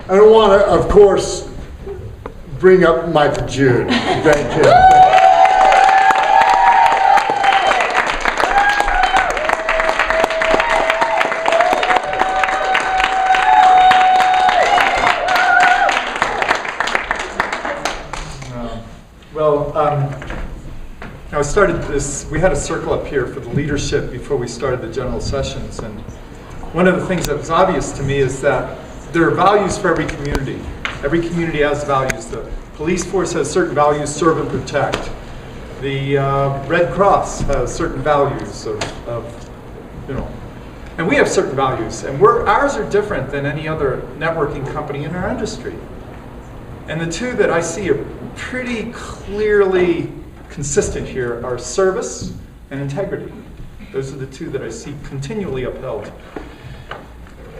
I want to, of course, bring up Michael Jude. Thank you. I started this, we had a circle up here for the leadership before we started the general sessions, and one of the things that was obvious to me is that there are values for every community. Every community has values. The police force has certain values, serve and protect. The Red Cross has certain values of and we have certain values, and ours are different than any other networking company in our industry. And the two that I see are pretty clearly consistent here are service and integrity. Those are the two that I see continually upheld.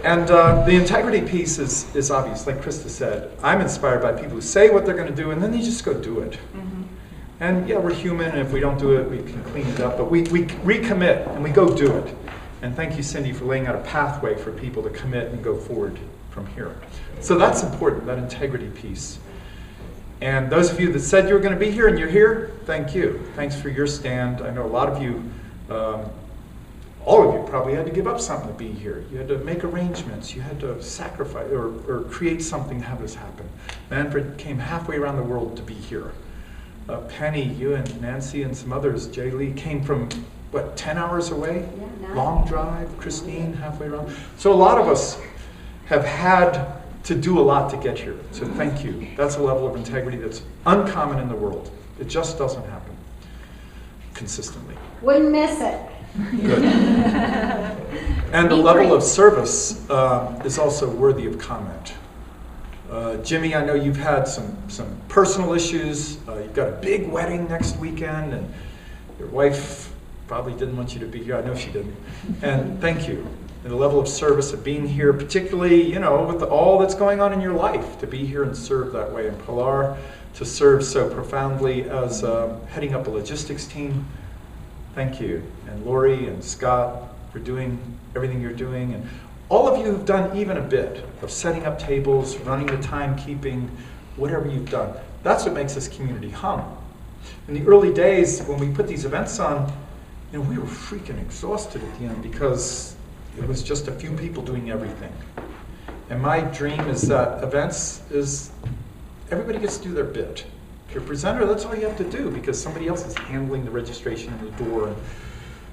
And the integrity piece is obvious, like Christa said. I'm inspired by people who say what they're going to do, and then they just go do it. Mm-hmm. And yeah, we're human, and if we don't do it, we can clean it up. But we recommit, and we go do it. And thank you, Cindy, for laying out a pathway for people to commit and go forward from here. So that's important, that integrity piece. And those of you that said you were going to be here and you're here, thank you. Thanks for your stand. I know a lot of you, all of you probably had to give up something to be here. You had to make arrangements. You had to sacrifice or create something to have this happen. Manfred came halfway around the world to be here. Penny, you and Nancy and some others, Jay Lee, came from, what, 10 hours away? Yeah, long drive. Christine, halfway around. So a lot of us have had to do a lot to get here. So thank you. That's a level of integrity that's uncommon in the world. It just doesn't happen consistently. Wouldn't miss it. Good. And the level of service is also worthy of comment. Jimmy, I know you've had some personal issues. You've got a big wedding next weekend, and your wife probably didn't want you to be here. I know she didn't. And thank you. And the level of service of being here, particularly, with all that's going on in your life, to be here and serve that way. And Pilar, to serve so profoundly as heading up a logistics team. Thank you. And Lori and Scott for doing everything you're doing. And all of you have done even a bit of setting up tables, running the timekeeping, whatever you've done. That's what makes this community hum. In the early days, when we put these events on, we were freaking exhausted at the end because it was just a few people doing everything. And my dream is that events is everybody gets to do their bit. If you're a presenter, that's all you have to do because somebody else is handling the registration and the door. And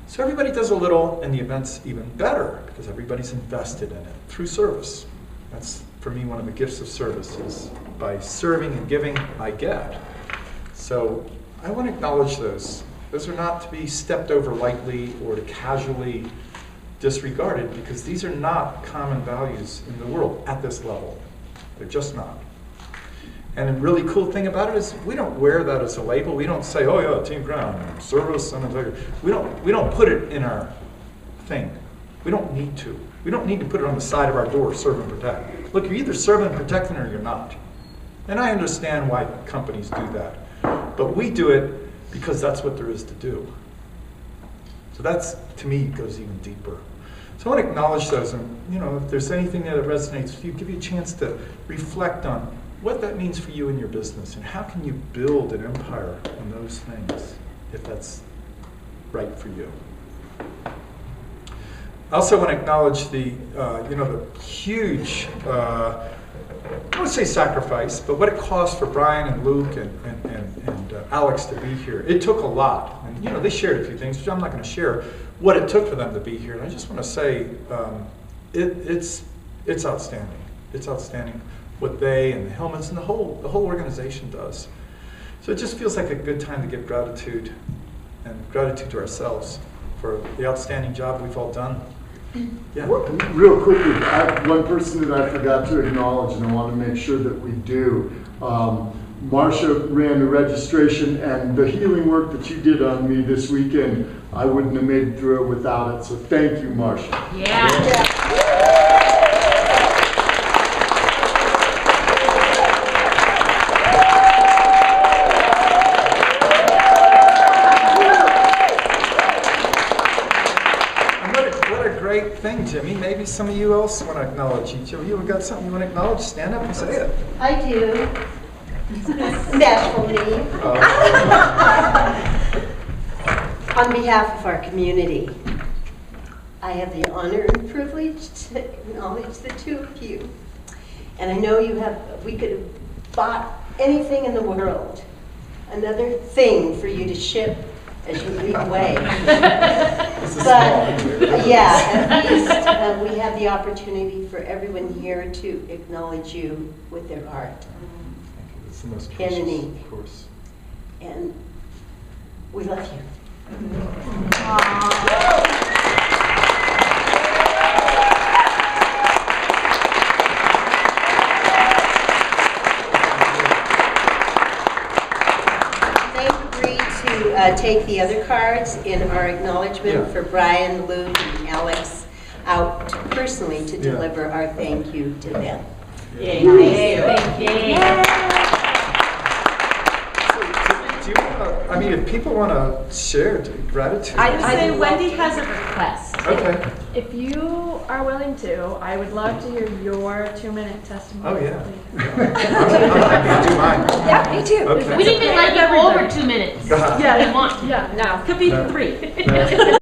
so everybody does a little, and the event's even better because everybody's invested in it through service. That's, for me, one of the gifts of service is by serving and giving, I get. So I want to acknowledge those. Those are not to be stepped over lightly or to casually disregarded because these are not common values in the world at this level. They're just not. And a really cool thing about it is we don't wear that as a label. We don't say, oh yeah, Team Crown, service and integrity. We don't put it in our thing. We don't need to. We don't need to put it on the side of our door, serve and protect. Look, you're either serving and protecting or you're not. And I understand why companies do that. But we do it because that's what there is to do. So that's, to me, goes even deeper. So I want to acknowledge those, and if there's anything there that resonates with you, give you a chance to reflect on what that means for you in your business, and how can you build an empire in those things, if that's right for you. I also want to acknowledge the huge, I don't want to say sacrifice, but what it cost for Brian and Luke and Alex to be here. It took a lot, and they shared a few things, which I'm not going to share what it took for them to be here. And I just want to say, it's outstanding. It's outstanding what they and the Hillmans and the whole organization does. So it just feels like a good time to give gratitude and gratitude to ourselves for the outstanding job we've all done. Yeah. Real quickly, one person that I forgot to acknowledge, and I want to make sure that we do. Marsha ran the registration, and the healing work that you did on me this weekend, I wouldn't have made it through it without it. So thank you, Marsha. Yeah. thing, Jimmy. Maybe some of you else want to acknowledge each other. You got something you want to acknowledge? Stand up and say it. I do. Bashfully. On behalf of our community, I have the honor and privilege to acknowledge the two of you. And I know we could have bought anything in the world, another thing for you to ship as you leave away. But yeah, at least we have the opportunity for everyone here to acknowledge you with their art. It's the most Pen and precious, ink. of course. And we love you. Take the other cards in our acknowledgement for Brian, Luke, and Alex out personally to deliver our thank you to them. Yay. Thank you. Do you I mean, if people want to share gratitude. I'd say Wendy has a request. Okay. If you are willing to, I would love to hear your 2-minute testimony. Oh, yeah. please. I'm happy to do mine. Yeah, me too. Okay. We didn't even let you go over 2 minutes. Yeah, We want to. yeah, no. Could be No. 3. No.